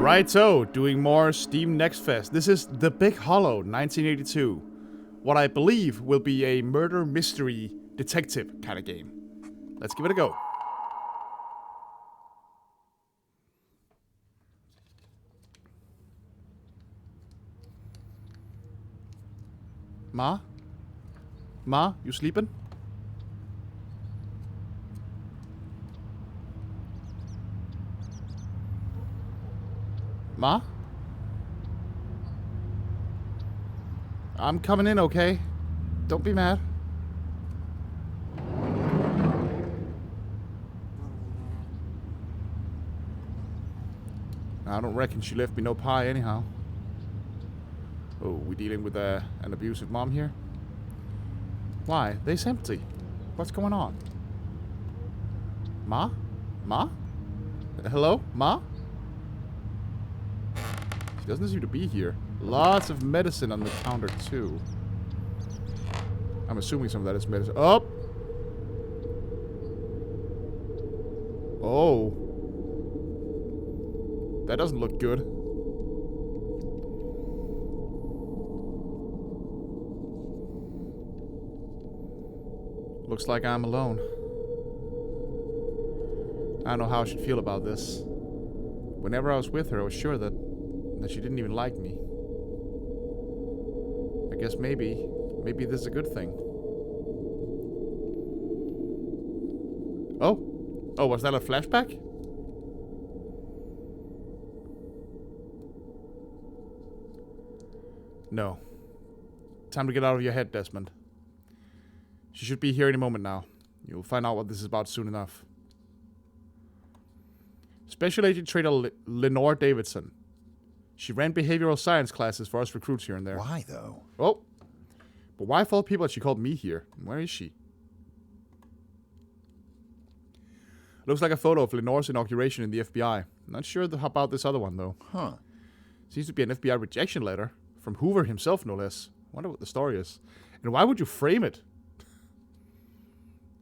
Alright, so doing more Steam Next Fest. This is The Big Hollow 1982. What I believe will be a murder mystery detective kind of game. Let's give it a go. Ma? Ma, you sleeping? Ma? I'm coming in, okay? Don't be mad. I don't reckon she left me no pie anyhow. Oh, we dealing with an abusive mom here? Why? They's empty. What's going on? Ma? Ma? Hello? Ma? She doesn't seem to be here. Lots of medicine on the counter, too. I'm assuming some of that is medicine. Oh! Oh. That doesn't look good. Looks like I'm alone. I don't know how I should feel about this. Whenever I was with her, I was sure that she didn't even like me. I guess maybe this is a good thing. Oh. Oh, was that a flashback? No. Time to get out of your head, Desmond. She should be here any moment now. You'll find out what this is about soon enough. Special Agent Trader Lenore Davidson. She ran behavioral science classes for us recruits here and there. Why, though? Oh. But why of all people had she called me here? Where is she? Looks like a photo of Lenore's inauguration in the FBI. Not sure about this other one, though. Huh. Seems to be an FBI rejection letter. From Hoover himself, no less. Wonder what the story is. And why would you frame it?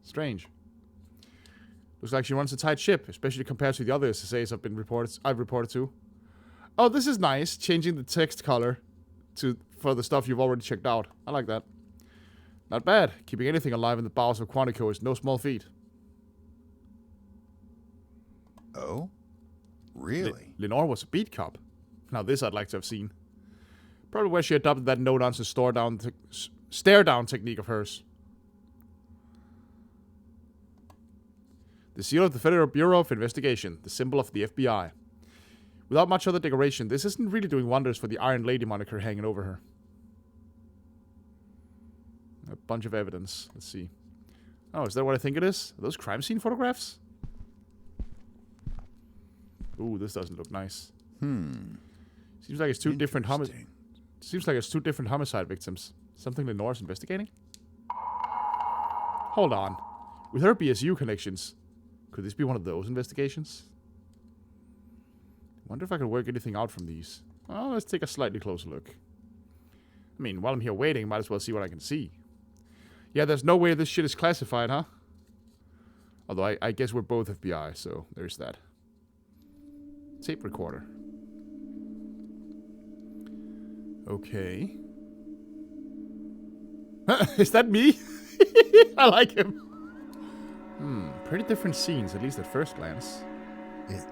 Strange. Looks like she runs a tight ship, especially compared to the other SSAs I've reported to. Oh, this is nice. Changing the text color for the stuff you've already checked out. I like that. Not bad. Keeping anything alive in the bowels of Quantico is no small feat. Oh? Really? Lenore was a beat cop. Now this I'd like to have seen. Probably where she adopted that no-nonsense stare-down technique of hers. The seal of the Federal Bureau of Investigation, the symbol of the FBI. Without much other decoration, this isn't really doing wonders for the Iron Lady moniker hanging over her. A bunch of evidence. Let's see. Oh, is that what I think it is? Are those crime scene photographs? Ooh, this doesn't look nice. Seems like it's two different homicide victims. Something Lenore's investigating? Hold on. With her BSU connections, could this be one of those investigations? Wonder if I could work anything out from these. Well, let's take a slightly closer look. I mean, while I'm here waiting, might as well see what I can see. Yeah, there's no way this shit is classified, huh? Although I guess we're both FBI, so there's that. Tape recorder. Okay. Is that me? I like him. Pretty different scenes, at least at first glance. It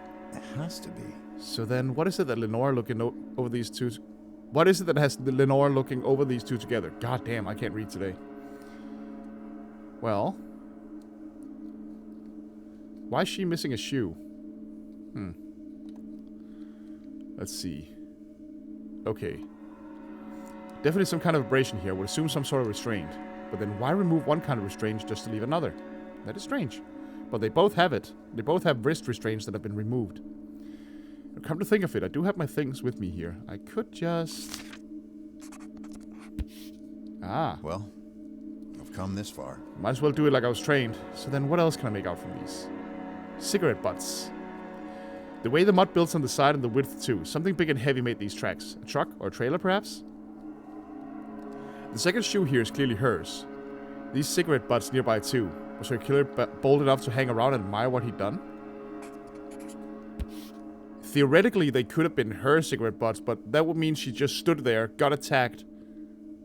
has to be. So then, what is it that Lenore looking over these two? What is it that has Lenore looking over these two together? God damn, I can't read today. Well, why is she missing a shoe? Let's see. Okay. Definitely some kind of abrasion here. Would assume some sort of restraint. But then why remove one kind of restraint just to leave another? That is strange. But they both have it. They both have wrist restraints that have been removed. Come to think of it, I do have my things with me here. I could just... Well, I've come this far. Might as well do it like I was trained. So then what else can I make out from these? Cigarette butts. The way the mud builds on the side and the width too. Something big and heavy made these tracks. A truck or a trailer perhaps? The second shoe here is clearly hers. These cigarette butts nearby too. Was her killer bold enough to hang around and admire what he'd done? Theoretically, they could have been her cigarette butts, but that would mean she just stood there, got attacked,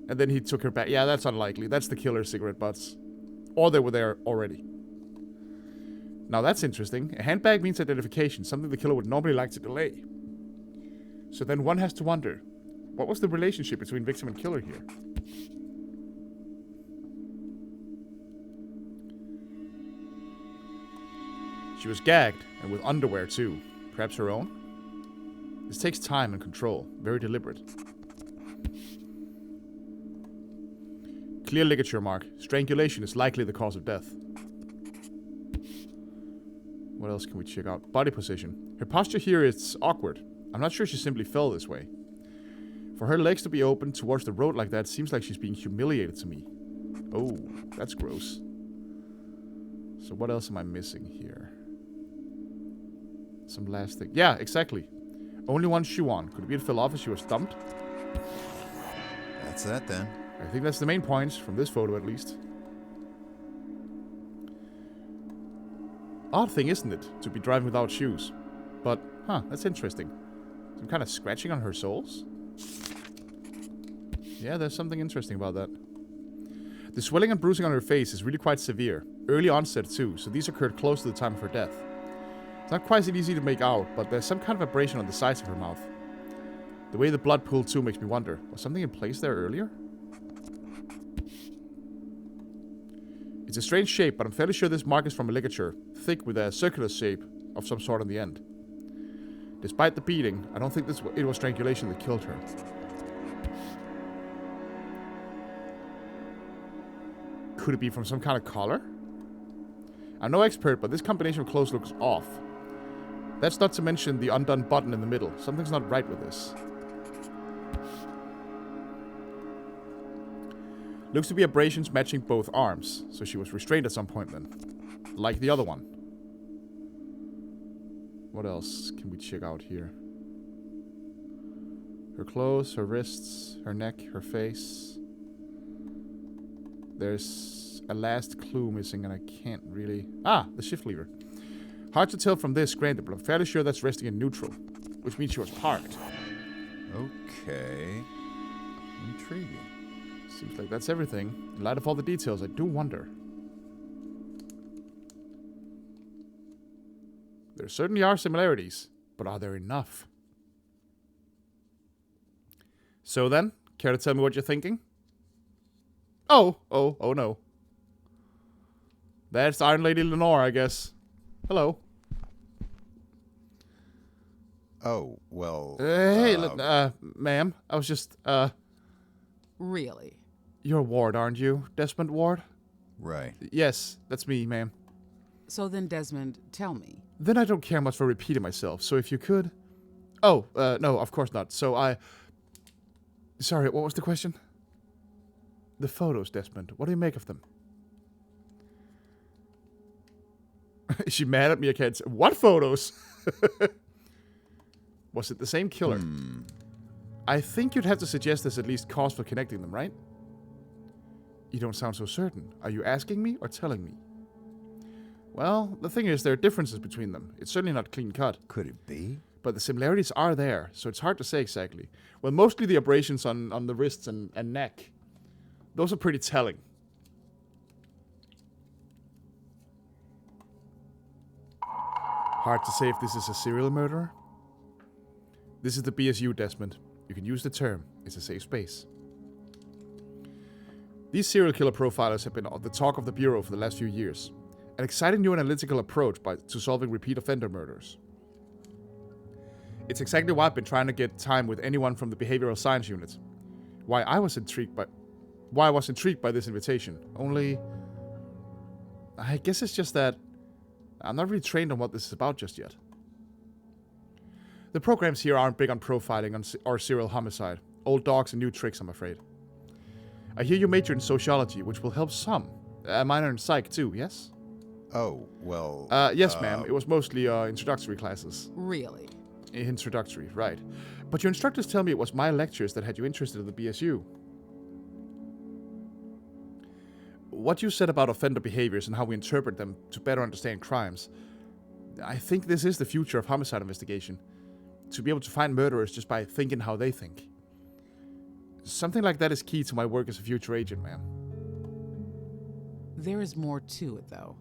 and then he took her back. Yeah, that's unlikely. That's the killer's cigarette butts. Or they were there already. Now that's interesting. A handbag means identification, something the killer would normally like to delay. So then one has to wonder, what was the relationship between victim and killer here? She was gagged, and with underwear too. Perhaps her own? This takes time and control. Very deliberate. Clear ligature mark. Strangulation is likely the cause of death. What else can we check out? Body position. Her posture here is awkward. I'm not sure she simply fell this way. For her legs to be open towards the road like that seems like she's being humiliated to me. Oh, that's gross. So what else am I missing here? Some last thing. Yeah, exactly. Only one shoe on. Could it be it fell off as she was thumped? That's that then. I think that's the main points, from this photo at least. Odd thing, isn't it, to be driving without shoes? But, that's interesting. Some kind of scratching on her soles? Yeah, there's something interesting about that. The swelling and bruising on her face is really quite severe. Early onset too, so these occurred close to the time of her death. It's not quite so easy to make out, but there's some kind of abrasion on the sides of her mouth. The way the blood pooled too makes me wonder, was something in place there earlier? It's a strange shape, but I'm fairly sure this mark is from a ligature, thick with a circular shape of some sort on the end. Despite the beating, I don't think it was strangulation that killed her. Could it be from some kind of collar? I'm no expert, but this combination of clothes looks off. That's not to mention the undone button in the middle. Something's not right with this. Looks to be abrasions matching both arms, so she was restrained at some point then. Like the other one. What else can we check out here? Her clothes, her wrists, her neck, her face. There's a last clue missing and I can't really... Ah, the shift lever. Hard to tell from this, granted, but I'm fairly sure that's resting in neutral. Which means she was parked. Okay. Intriguing. Seems like that's everything. In light of all the details, I do wonder. There certainly are similarities, but are there enough? So then, care to tell me what you're thinking? Oh no. That's Iron Lady Lenore, I guess. Hello. Oh, well... Hey, ma'am. I was just, Really? You're Ward, aren't you? Desmond Ward? Right. Yes, that's me, ma'am. So then, Desmond, tell me. Then I don't care much for repeating myself, so if you could... Oh, no, of course not. So Sorry, what was the question? The photos, Desmond. What do you make of them? Is she mad at me? I can't say. What photos? Was it the same killer? I think you'd have to suggest there's at least cause for connecting them, right? You don't sound so certain. Are you asking me or telling me? Well, the thing is, there are differences between them. It's certainly not clean cut. Could it be? But the similarities are there, so it's hard to say exactly. Well, mostly the abrasions on the wrists and neck. Those are pretty telling. Hard to say if this is a serial murderer. This is the BSU, Desmond. You can use the term. It's a safe space. These serial killer profilers have been the talk of the Bureau for the last few years. An exciting new analytical approach to solving repeat offender murders. It's exactly why I've been trying to get time with anyone from the behavioral science unit. Why I was intrigued by this invitation. Only, I guess it's just that I'm not really trained on what this is about just yet. The programs here aren't big on profiling or serial homicide. Old dogs and new tricks, I'm afraid. I hear you major in sociology, which will help some. A minor in psych too, yes? Oh, well... yes, ma'am. It was mostly introductory classes. Really? Introductory, right. But your instructors tell me it was my lectures that had you interested in the BSU. What you said about offender behaviors and how we interpret them to better understand crimes, I think this is the future of homicide investigation. To be able to find murderers just by thinking how they think. Something like that is key to my work as a future agent, ma'am. There is more to it, though.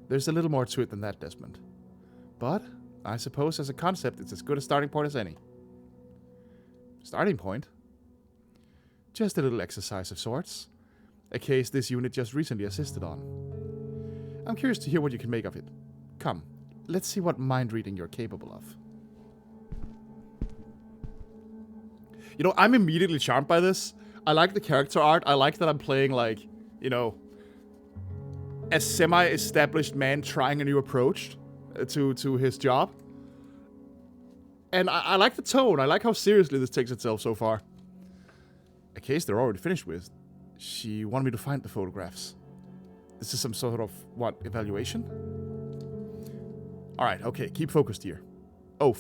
There's a little more to it than that, Desmond. But I suppose as a concept, it's as good a starting point as any. Starting point? Just a little exercise of sorts. A case this unit just recently assisted on. I'm curious to hear what you can make of it. Come, let's see what mind reading you're capable of. You know, I'm immediately charmed by this. I like the character art. I like that I'm playing, like, you know, a semi-established man trying a new approach to his job. And I like the tone. I like how seriously this takes itself so far. A case they're already finished with. She wanted me to find the photographs. This is some sort of, what, evaluation? Alright, okay, keep focused here. Oh,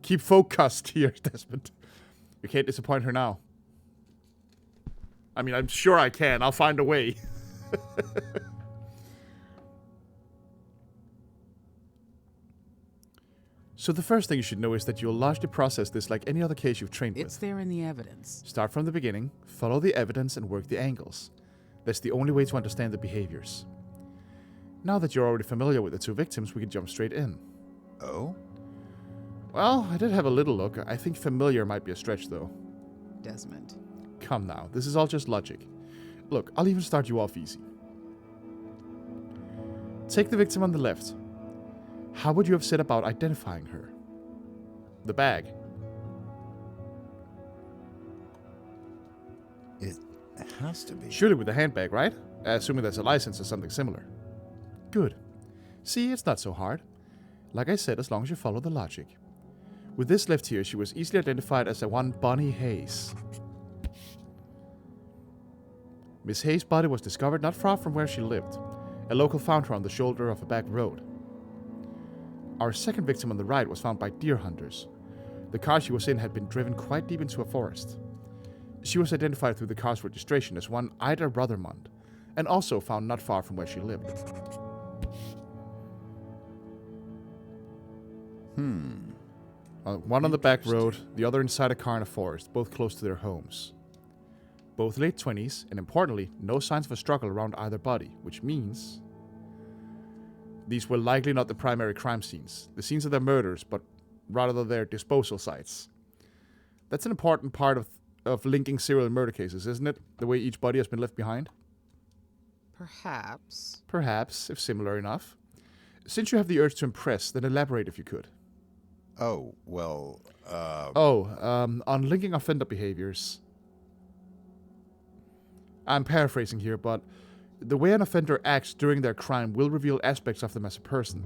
keep focused here, Desmond. You can't disappoint her now. I mean, I'm sure I can. I'll find a way. So the first thing you should know is that you'll largely process this like any other case you've trained with. It's there in the evidence. Start from the beginning, follow the evidence, and work the angles. That's the only way to understand the behaviors. Now that you're already familiar with the two victims, we can jump straight in. Oh? Well, I did have a little look. I think familiar might be a stretch, though. Desmond. Come now, this is all just logic. Look, I'll even start you off easy. Take the victim on the left. How would you have set about identifying her? The bag. It has to be. Surely with the handbag, right? Assuming there's a license or something similar. Good. See, it's not so hard. Like I said, as long as you follow the logic. With this left here, she was easily identified as a one Bonnie Hayes. Miss Hayes' body was discovered not far from where she lived. A local found her on the shoulder of a back road. Our second victim on the right was found by deer hunters. The car she was in had been driven quite deep into a forest. She was identified through the car's registration as one Ida Rothermund, and also found not far from where she lived. One on the back road, the other inside a car in a forest, both close to their homes. Both late 20s, and importantly, no signs of a struggle around either body, which means these were likely not the primary crime scenes, the scenes of their murders, but rather their disposal sites. That's an important part of linking serial murder cases, isn't it? The way each body has been left behind? Perhaps. Perhaps, if similar enough. Since you have the urge to impress, then elaborate if you could. Oh, well, on linking offender behaviors. I'm paraphrasing here, but the way an offender acts during their crime will reveal aspects of them as a person.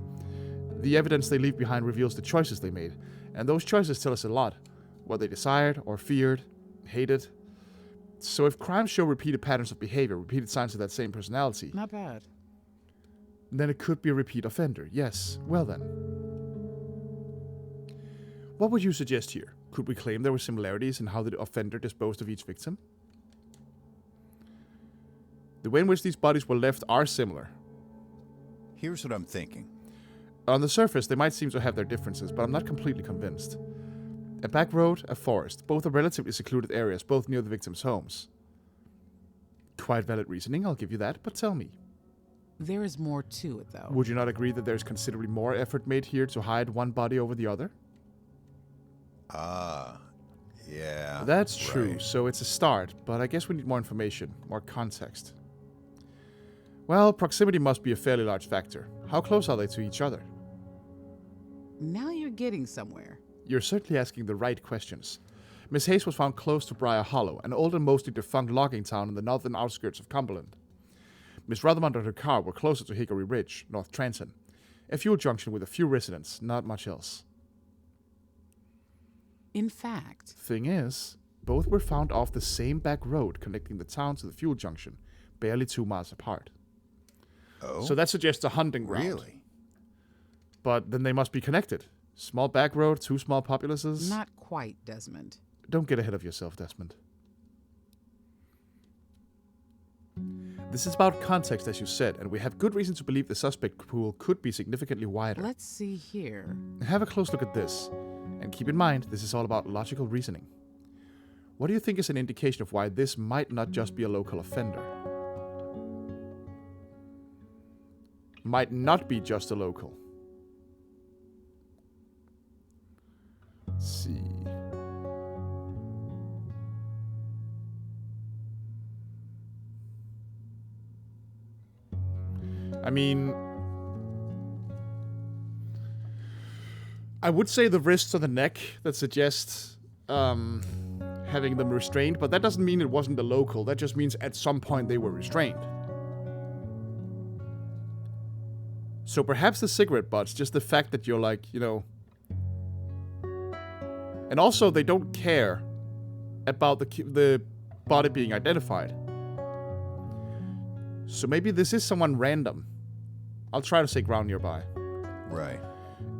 The evidence they leave behind reveals the choices they made, and those choices tell us a lot. What they desired, or feared, hated. So if crimes show repeated patterns of behavior, repeated signs of that same personality, Not bad. then it could be a repeat offender. Yes, well then. What would you suggest here? Could we claim there were similarities in how the offender disposed of each victim? The way in which these bodies were left are similar. here's what I'm thinking. On the surface, they might seem to have their differences, but I'm not completely convinced. A back road, a forest, both are relatively secluded areas, both near the victims' homes. Quite valid reasoning, I'll give you that, but tell me. There is more to it, though. Would you not agree that there's considerably more effort made here to hide one body over the other? Yeah. That's true, right. so it's a start, but I guess we need more information, more context. Well, proximity must be a fairly large factor. How close are they to each other? Now you're getting somewhere. You're certainly asking the right questions. Miss Hayes was found close to Briar Hollow, an old and mostly defunct logging town in the northern outskirts of Cumberland. Miss Rothermund and her car were closer to Hickory Ridge, North Trenton. A fuel junction with a few residents, not much else. In fact, Thing is, both were found off the same back road connecting the town to the fuel junction, barely 2 miles apart. Oh, So that suggests a hunting ground. really? But then they must be connected. Small back road, 2 small populaces. not quite, Desmond. Don't get ahead of yourself, Desmond. This is about context, as you said, and we have good reason to believe the suspect pool could be significantly wider. Let's see here. Have a close look at this, and keep in mind, this is all about logical reasoning. What do you think is an indication of why this might not just be a local offender? Might not be just a local. Let's see. I mean, I would say the wrists or the neck that suggests having them restrained, but that doesn't mean it wasn't a local. That just means at some point they were restrained. So perhaps the cigarette butts, just the fact that you're like, you know... And also, they don't care about the body being identified. So maybe this is someone random. I'll try to say ground nearby. Right.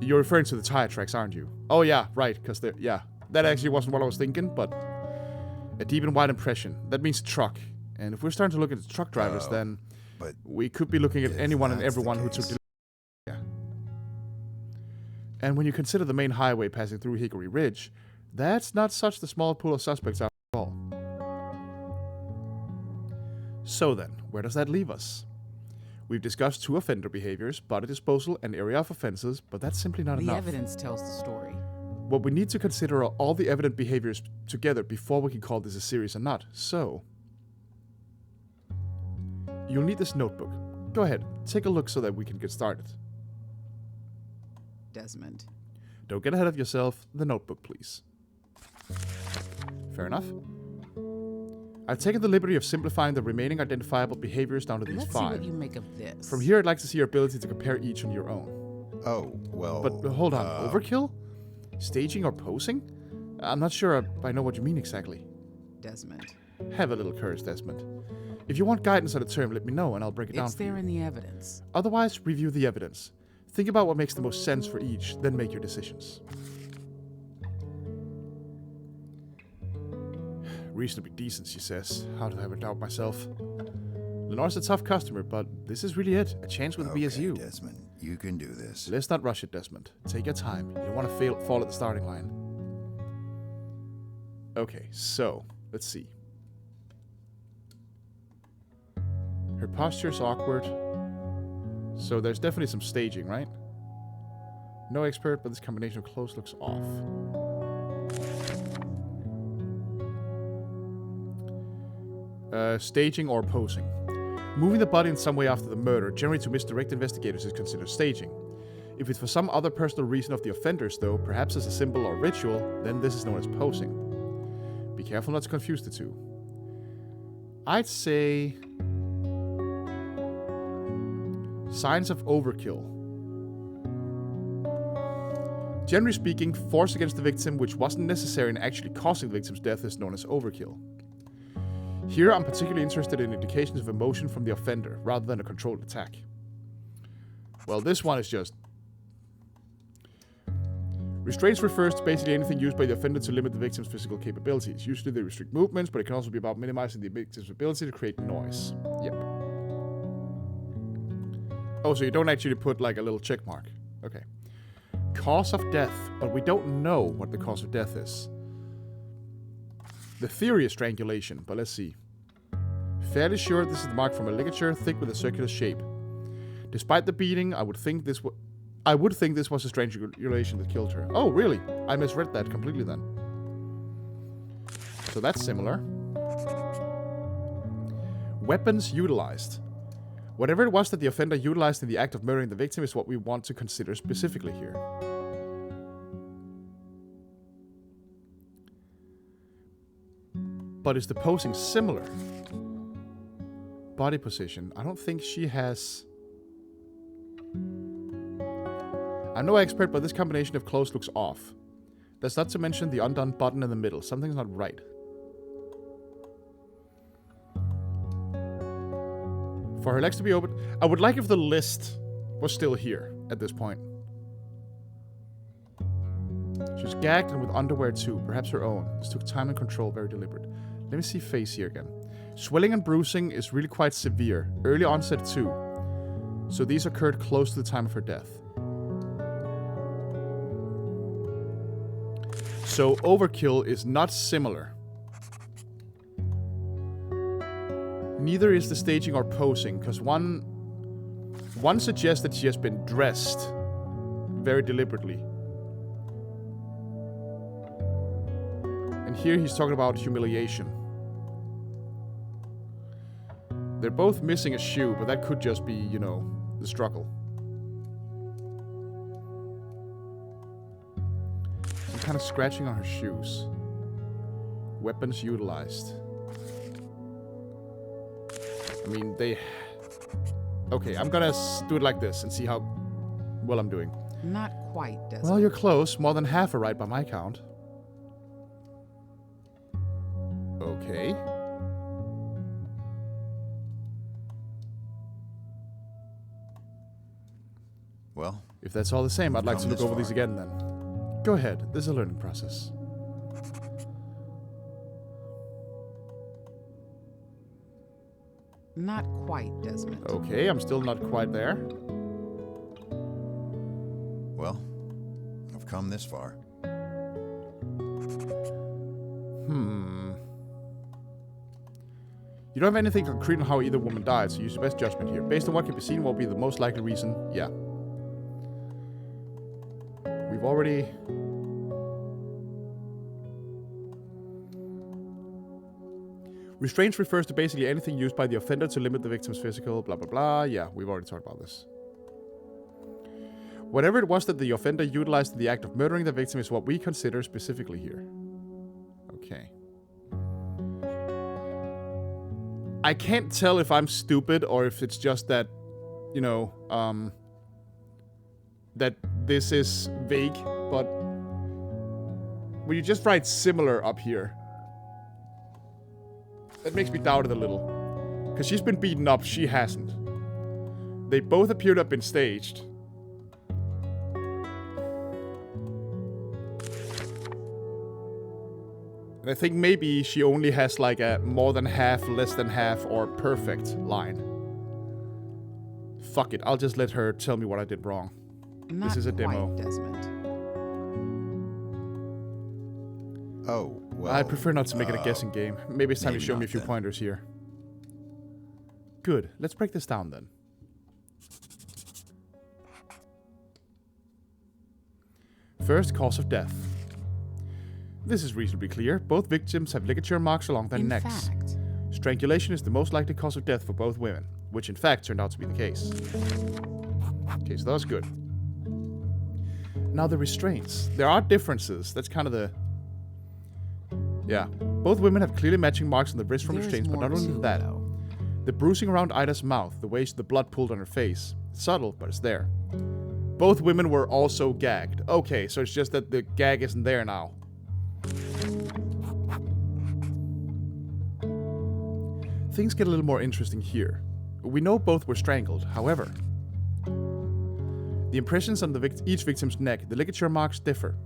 You're referring to the tire tracks, aren't you? Oh yeah, right, because they're... Yeah, that actually wasn't what I was thinking, but... A deep and wide impression. That means truck. And if we're starting to look at the truck drivers, then... But we could be looking at anyone and everyone who took... Yeah. And when you consider the main highway passing through Hickory Ridge, that's not such the small pool of suspects after all. So then, where does that leave us? We've discussed 2 offender behaviors, body disposal and area of offenses, but that's simply not enough. The evidence tells the story. What we need to consider are all the evident behaviors together before we can call this a series or not. So, you'll need this notebook. Go ahead, take a look so that we can get started. Desmond. Don't get ahead of yourself. The notebook, please. Fair enough. I've taken the liberty of simplifying the remaining identifiable behaviors down to these Let's 5. see what you make of this. From here, I'd like to see your ability to compare each on your own. Oh, well... But hold on, overkill? Staging or posing? I'm not sure I know what you mean exactly. Desmond. Have a little courage, Desmond. If you want guidance on a term, let me know and I'll break it down It's for you. there in the evidence. Otherwise, review the evidence. Think about what makes the most sense for each, then make your decisions. Reasonably decent, she says. How did I ever doubt myself? Lenore's a tough customer, but this is really it. A chance with Okay, BSU. Desmond, you can do this. Let's not rush it, Desmond. Take your time. You don't want to fall at the starting line. Okay, so, let's see. Her posture's awkward. So there's definitely some staging, right? No expert, but this combination of clothes looks off. Staging or posing. Moving the body in some way after the murder, generally to misdirect investigators, is considered staging. If it's for some other personal reason of the offenders, though, perhaps as a symbol or ritual, then this is known as posing. Be careful not to confuse the two. I'd say... signs of overkill. Generally speaking, force against the victim which wasn't necessary in actually causing the victim's death is known as overkill. Here, I'm particularly interested in indications of emotion from the offender, rather than a controlled attack. Well, this one is just... Restraints refers to basically anything used by the offender to limit the victim's physical capabilities. Usually they restrict movements, but it can also be about minimizing the victim's ability to create noise. Yep. Oh, so you don't actually put like a little check mark. Okay. Cause of death, but we don't know what the cause of death is. The theory is strangulation, but let's see. Fairly sure this is the mark from a ligature, thick with a circular shape. Despite the beating, I would think this was a strangulation that killed her. Oh, really? I misread that completely then. So that's similar. Weapons utilized. Whatever it was that the offender utilized in the act of murdering the victim is what we want to consider specifically here. But is the posing similar? Body position. I don't think she has... I'm no expert, but this combination of clothes looks off. That's not to mention the undone button in the middle. Something's not right. For her legs to be open... I would like if the list was still here at this point. She was gagged and with underwear too, perhaps her own. This took time and control, very deliberate. Let me see face here again. Swelling and bruising is really quite severe. Early onset too. So these occurred close to the time of her death. So overkill is not similar. Neither is the staging or posing, because one suggests that she has been dressed very deliberately. And here he's talking about humiliation. They're both missing a shoe, but that could just be, you know, the struggle. Some kind of scratching on her shoes. Weapons utilized. I mean, they... Okay, I'm gonna do it like this and see how well I'm doing. Not quite, Desmond. Well, you're close. More than half are right by my count. Okay. Well, If that's all the same, I'd like to come look this over these far. again then. Go ahead. This is a learning process. Not quite, Desmond. Okay, I'm still not quite there. well, I've come this far. You don't have anything concrete on how either woman died, so use your best judgment here. Based on what can be seen, what will be the most likely reason? Yeah. We've already... Restraints refers to basically anything used by the offender to limit the victim's physical, blah blah blah. Yeah, we've already talked about this. Whatever it was that the offender utilized in the act of murdering the victim is what we consider specifically here. Okay. I can't tell if I'm stupid or if it's just that, you know, that this is vague, but when you just write similar up here, that makes me doubt it a little. Because she's been beaten up, she hasn't. They both appear to have been staged. And I think maybe she only has like a more than half, less than half, or perfect line. Fuck it, I'll just let her tell me what I did wrong. Not This is a demo. quite, Desmond. Oh, well... I prefer not to make it a guessing game. Maybe it's time to maybe show me a not few then. pointers here. Good, let's break this down then. First, cause of death. This is reasonably clear. Both victims have ligature marks along their In necks. fact, Strangulation is the most likely cause of death for both women, which in fact turned out to be the case. Okay, so that was good. Now the restraints. There are differences. That's kind of the... Yeah. Both women have clearly matching marks on the wrist from there's restraints, but more not only too, that. though. The bruising around Ida's mouth, the way the blood pooled on her face. It's subtle, but it's there. Both women were also gagged. Okay, so it's just that the gag isn't there now. Things get a little more interesting here. We know both were strangled, however. The impressions on each victim's neck, the ligature marks differ.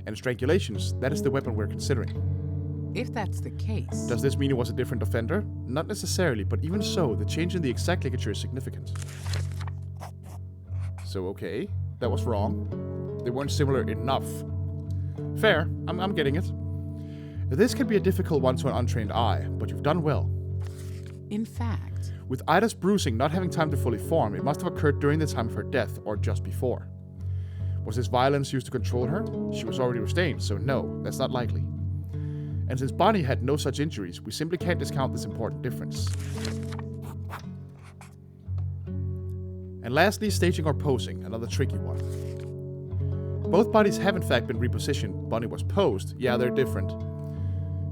And strangulations, that is the weapon we're considering. If that's the case, Does this mean it was a different offender? Not necessarily, but even so, the change in the exact ligature is significant. So, okay, that was wrong. They weren't similar enough. Fair, I'm getting it. This can be a difficult one to an untrained eye, but you've done well. in fact, With Ida's bruising not having time to fully form, it must have occurred during the time of her death, or just before. Was this violence used to control her? She was already restrained, so no, that's not likely. And since Bonnie had no such injuries, we simply can't discount this important difference. And lastly, staging or posing, another tricky one. Both bodies have in fact been repositioned. Bonnie was posed, yeah, they're different.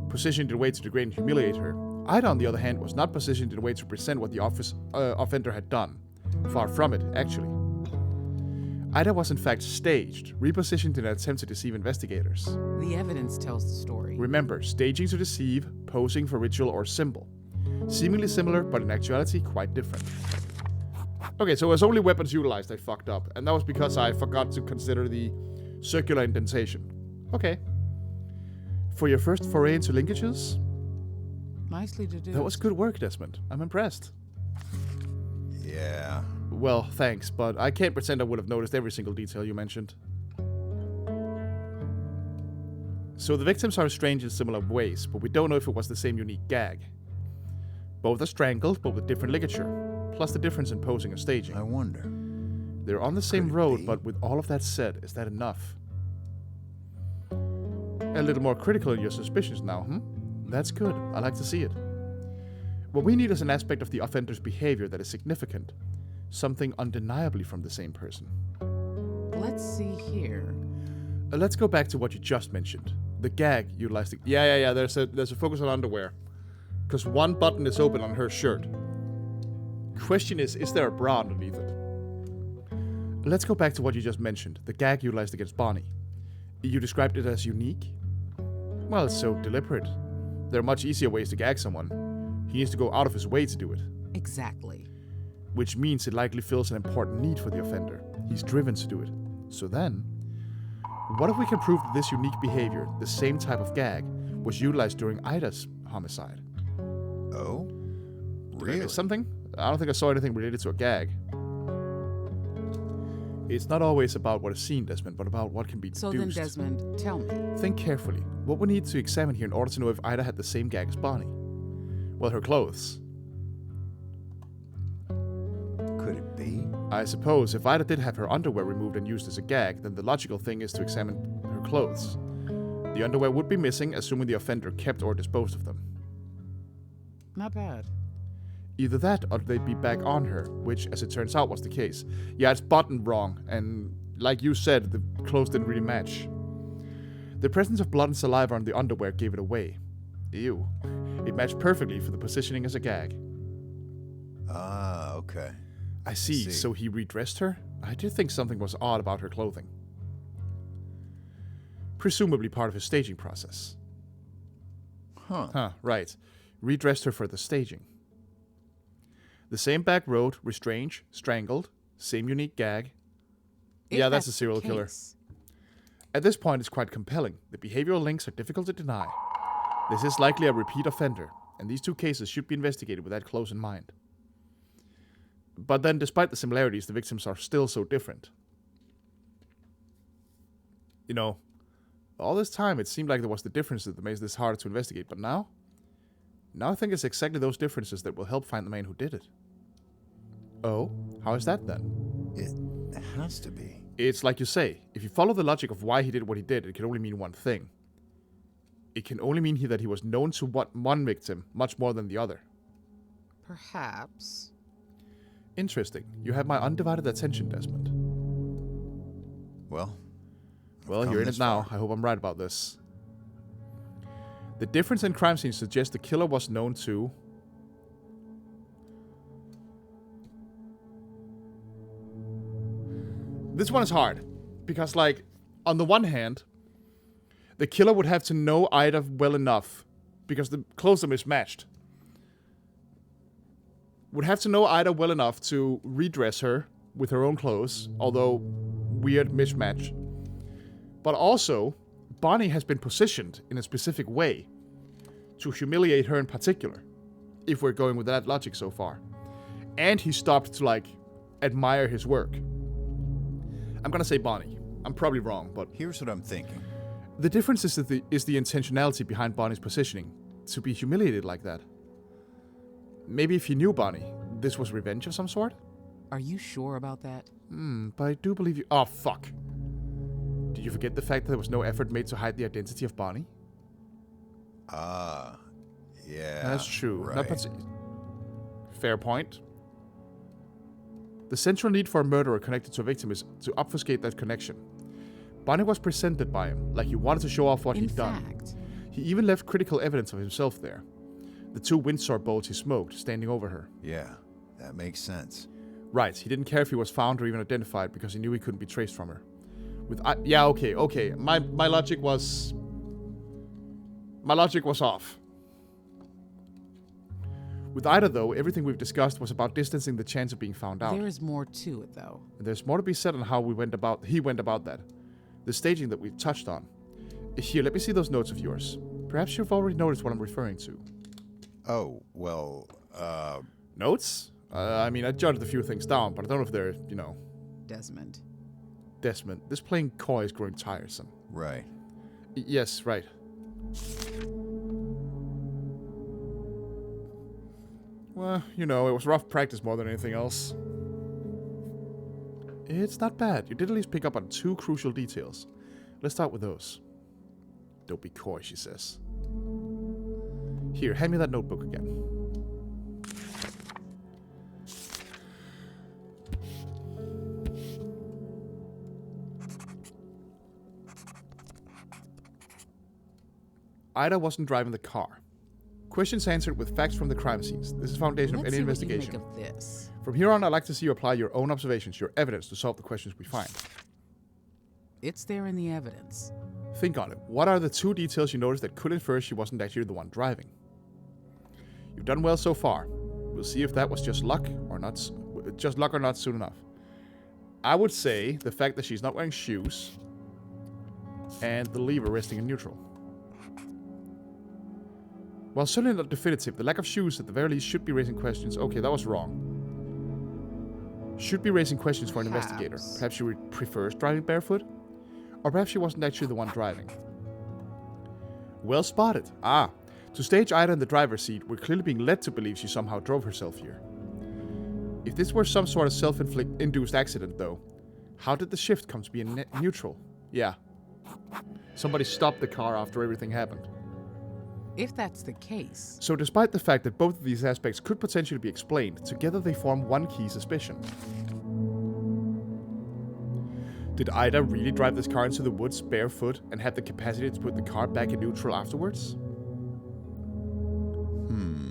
Positioned in a way to degrade and humiliate her. Ida, on the other hand, was not positioned in a way to present what the offender had done. Far from it, actually. Ida was in fact staged, repositioned in an attempt to deceive investigators. the evidence tells the story. Remember, staging to deceive, posing for ritual or symbol. Seemingly similar, but in actuality quite different. Okay, so it was only weapons utilized I fucked up, and that was because I forgot to consider the circular indentation. Okay. For your first foray into linkages, Nicely deduced. That was good work, Desmond. I'm impressed. Yeah. Well, thanks, but I can't pretend I would have noticed every single detail you mentioned. So the victims are strange in similar ways, but we don't know if it was the same unique gag. Both are strangled, but with different ligature, plus the difference in posing and staging. I wonder. They're on the same Could it road, be? but with all of that said, is that enough? A little more critical in your suspicions now, That's good. I like to see it. What we need is an aspect of the offender's behavior that is significant. Something undeniably from the same person. Let's see here. Let's go back to what you just mentioned. The gag utilized. Yeah. There's a focus on underwear, because one button is open on her shirt. Question is there a bra underneath it? Let's go back to what you just mentioned. The gag utilized against Bonnie. You described it as unique. Well, it's so deliberate. There are much easier ways to gag someone. He needs to go out of his way to do it. Exactly. Which means it likely fills an important need for the offender. He's driven to do it. So then, what if we can prove that this unique behavior, the same type of gag, was utilized during Ida's homicide? Oh? Did I Really? miss something? I don't think I saw anything related to a gag. It's not always about what is seen, Desmond, but about what can be deduced. So then, Desmond, tell me. Think carefully. What we need to examine here in order to know if Ida had the same gag as Bonnie? Well, her clothes. Could it be? I suppose if Ida did have her underwear removed and used as a gag, then the logical thing is to examine her clothes. The underwear would be missing, assuming the offender kept or disposed of them. Not bad. Either that, or they'd be back on her, which, as it turns out, was the case. Yeah, it's buttoned wrong, and like you said, the clothes didn't really match. The presence of blood and saliva on the underwear gave it away. Ew. It matched perfectly for the positioning as a gag. Ah, okay. I see. So he redressed her? I did think something was odd about her clothing. Presumably part of his staging process. Huh. Right. Redressed her for the staging. The same back road, restrained, strangled, same unique gag. Yeah, that's a serial killer. At this point, it's quite compelling. The behavioral links are difficult to deny. This is likely a repeat offender, and these two cases should be investigated with that close in mind. But then, despite the similarities, the victims are still so different. You know, all this time it seemed like there was the differences that made this harder to investigate, but now I think it's exactly those differences that will help find the man who did it. Oh, how is that then? It has to be. It's like you say, if you follow the logic of why he did what he did, it can only mean one thing. It can only mean that he was known to one victim much more than the other. Perhaps. Interesting. You have my undivided attention, Desmond. Well, Well, come you're in this it now. far. I hope I'm right about this. The difference in crime scenes suggests the killer was known to... This one is hard. Because, like, on the one hand, the killer would have to know Ida well enough, because the clothes are mismatched. Would have to know Ida well enough to redress her with her own clothes, although weird mismatch. But also, Bonnie has been positioned in a specific way to humiliate her in particular, if we're going with that logic so far. And he stopped to, like, admire his work. I'm gonna say Bonnie. I'm probably wrong, but... Here's what I'm thinking. The difference is the intentionality behind Bonnie's positioning, to be humiliated like that. Maybe if you knew Bonnie, this was revenge of some sort? Are you sure about that? But I do believe you... Oh, fuck. Did you forget the fact that there was no effort made to hide the identity of Bonnie? Ah, yeah. That's true. Right. Fair point. The central need for a murderer connected to a victim is to obfuscate that connection. Bonnie was presented by him, like he wanted to show off what he'd done. In fact, He even left critical evidence of himself there. The 2 Windsor bolts he smoked, standing over her. Yeah, that makes sense. Right, he didn't care if he was found or even identified because he knew he couldn't be traced from her. Yeah, okay. My logic was... My logic was off. With Ida, though, everything we've discussed was about distancing the chance of being found out. there is more to it, though. And there's more to be said on how he went about that. The staging that we've touched on. Here, let me see those notes of yours. Perhaps you've already noticed what I'm referring to. Oh, well, Notes? I mean, I jotted a few things down, but I don't know if they're, Desmond. Desmond. This playing coy is growing tiresome. right. Yes, right. Well, it was rough practice more than anything else. It's not bad. You did at least pick up on 2 crucial details. Let's start with those. Don't be coy, she says. Here, hand me that notebook again. Ida wasn't driving the car. Questions answered with facts from the crime scenes. This is the foundation of Let's any see what you investigation. make of this. From here on, I'd like to see you apply your own observations, your evidence to solve the questions we find. It's there in the evidence. Think on it. What are the 2 details you noticed that could infer she wasn't actually the one driving? You've done well so far. We'll see if that was just luck or not soon enough. I would say the fact that she's not wearing shoes and the lever resting in neutral. While certainly not definitive, the lack of shoes at the very least should be raising questions. Okay, that was wrong. Should be raising questions for an investigator. Perhaps she prefers driving barefoot? Or perhaps she wasn't actually the one driving. Well spotted. To stage Ida in the driver's seat, we're clearly being led to believe she somehow drove herself here. If this were some sort of self-induced accident, though, how did the shift come to be in neutral? Yeah. Somebody stopped the car after everything happened. If that's the case... So despite the fact that both of these aspects could potentially be explained, together they form one key suspicion. Did Ida really drive this car into the woods barefoot and have the capacity to put the car back in neutral afterwards?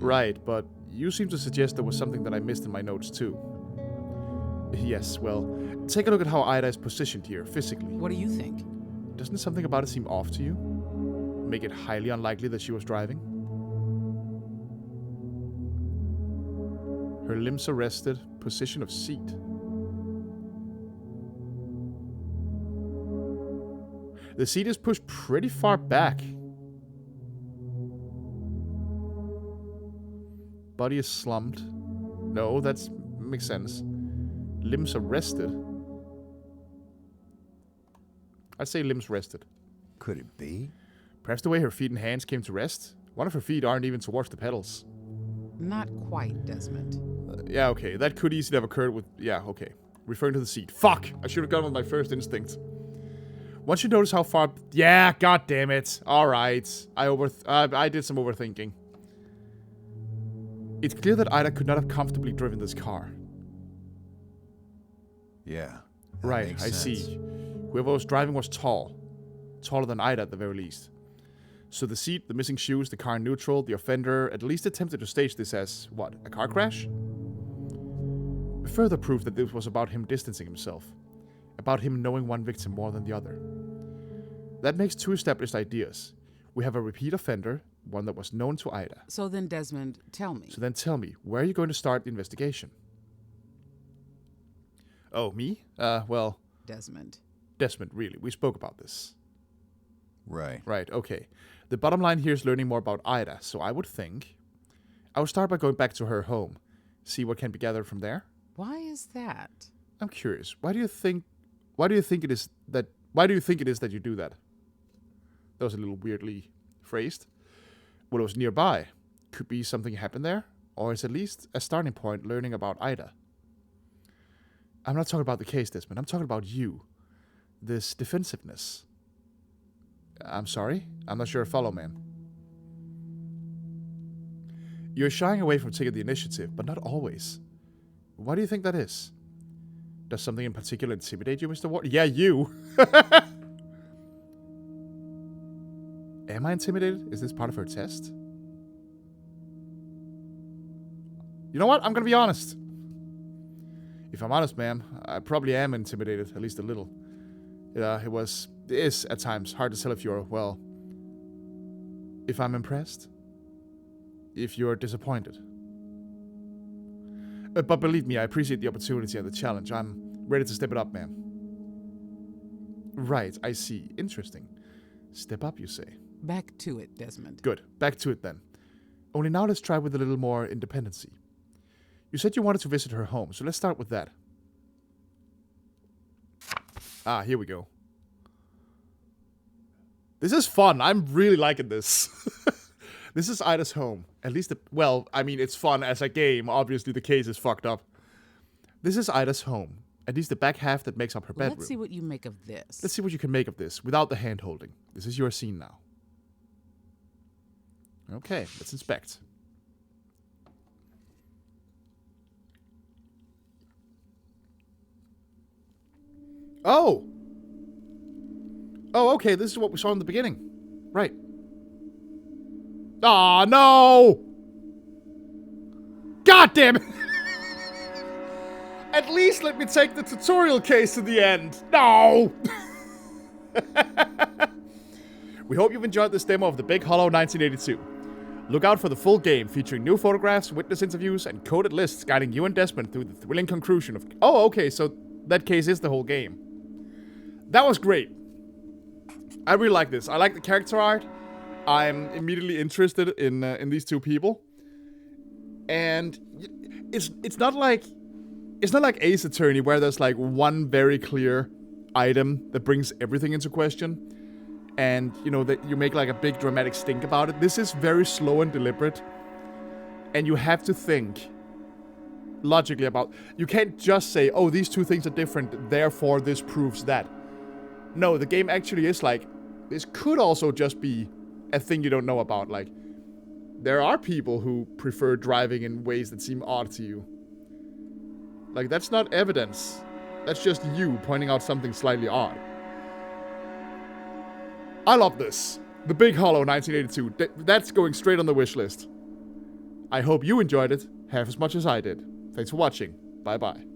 Right, but you seem to suggest there was something that I missed in my notes too. Yes, well, take a look at how Ida is positioned here, physically. What do you think? Doesn't something about it seem off to you? Make it highly unlikely that she was driving? Her limbs are rested, position of seat. The seat is pushed pretty far back. Body is slumped. No, that makes sense. Limbs are rested. I'd say limbs rested. Could it be? Perhaps the way her feet and hands came to rest. One of her feet aren't even towards the pedals. Not quite, Desmond. Yeah, okay. That could easily have occurred with... Yeah, okay. Referring to the seat. Fuck! I should have gone with my first instinct. Once you notice how far... Yeah, god damn it. Alright. I did some overthinking. It's clear that Ida could not have comfortably driven this car. Yeah. Right, I see. Whoever was driving was tall. Taller than Ida at the very least. So the seat, the missing shoes, the car in neutral, the offender at least attempted to stage this as, what, a car crash? Further proof that this was about him distancing himself. About him knowing one victim more than the other. That makes 2 established ideas. We have a repeat offender, one that was known to Ida. So then, Desmond, tell me. So then tell me, where are you going to start the investigation? Oh, me? Well... Desmond, really. We spoke about this. Right. Right, okay. The bottom line here is learning more about Ida, so I would think... I would start by going back to her home. See what can be gathered from there. why is that? I'm curious. Why do you think it is that you do that? That was a little weirdly phrased. Well, it was nearby. Could be something happened there, or it's at least a starting point learning about Ida. I'm not talking about the case, Desmond. I'm talking about you. This defensiveness. I'm sorry? I'm not sure I follow, man. You're shying away from taking the initiative, but not always. Why do you think that is? Does something in particular intimidate you, Mr. Ward? Yeah, you! Am I intimidated? Is this part of her test? You know what? I'm gonna be honest. If I'm honest, ma'am, I probably am intimidated, at least a little. It is, at times, hard to tell if you're, well... if I'm impressed. If you're disappointed. But believe me, I appreciate the opportunity and the challenge. I'm ready to step it up, ma'am. Right, I see. Interesting. Step up, you say? Back to it, Desmond. Good. Back to it, then. Only now let's try with a little more independency. You said you wanted to visit her home, so let's start with that. Ah, here we go. This is fun. I'm really liking this. This is Ida's home. At least, well, I mean, it's fun as a game. Obviously, the case is fucked up. This is Ida's home. At least the back half that makes up her bedroom. Let's see what you make of this. Let's see what you can make of this without the hand-holding. This is your scene now. Okay, let's inspect. Oh! Oh, okay, this is what we saw in the beginning. Right. Aw, no! God damn it! At least let me take the tutorial case to the end. No! We hope you've enjoyed this demo of The Big Hollow 1982. Look out for the full game, featuring new photographs, witness interviews, and coded lists guiding you and Desmond through the thrilling conclusion of... Oh, okay, so that case is the whole game. That was great. I really like this. I like the character art. I'm immediately interested in these two people. And it's not like Ace Attorney, where there's like one very clear item that brings everything into question. And, you know, that you make like a big dramatic stink about it. This is very slow and deliberate. And you have to think logically about... You can't just say, oh, these two things are different, therefore this proves that. No, the game actually is like, this could also just be a thing you don't know about. Like, there are people who prefer driving in ways that seem odd to you. Like, that's not evidence. That's just you pointing out something slightly odd. I love this. The Big Hollow 1982. That's going straight on the wish list. I hope you enjoyed it half as much as I did. Thanks for watching. Bye-bye.